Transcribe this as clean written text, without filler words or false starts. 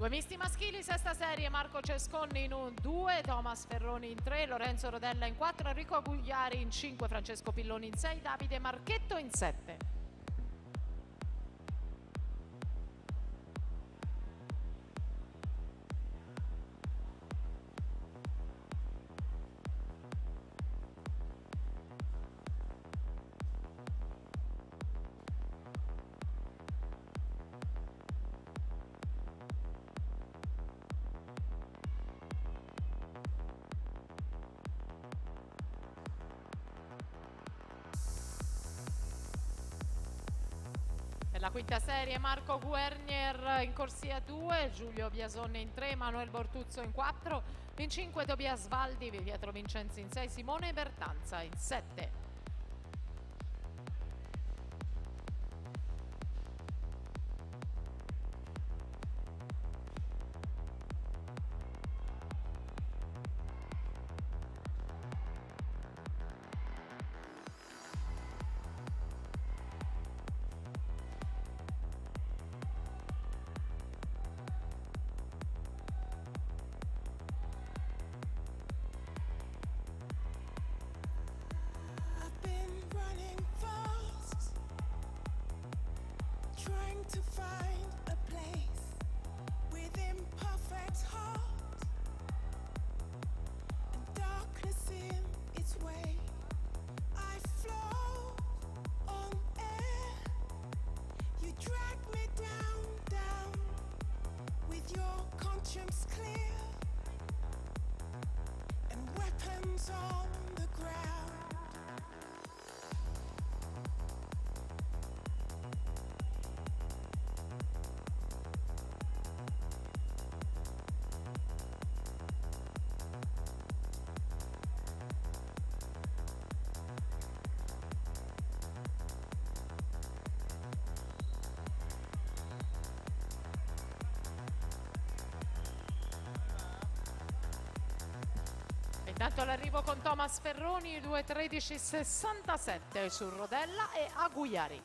Due misti maschili, sesta serie, Marco Cesconni in 2, Thomas Ferroni in 3, Lorenzo Rodella in 4, Enrico Agugliari in 5, Francesco Pilloni in 6, Davide Marchetto in 7. Per la quinta serie Marco Guernier in corsia 2, Giulio Biasone in 3, Manuel Bortuzzo in 4, in 5 Tobias Valdi, Pietro Vincenzi in 6, Simone Bertanza in 7. To find a place within perfect heart and darkness in its way. I float on air. You drag me down, down with your conscience clear and weapons on the ground. Intanto l'arrivo con Thomas Ferroni, 2:13:67 su Rodella e Agugliari.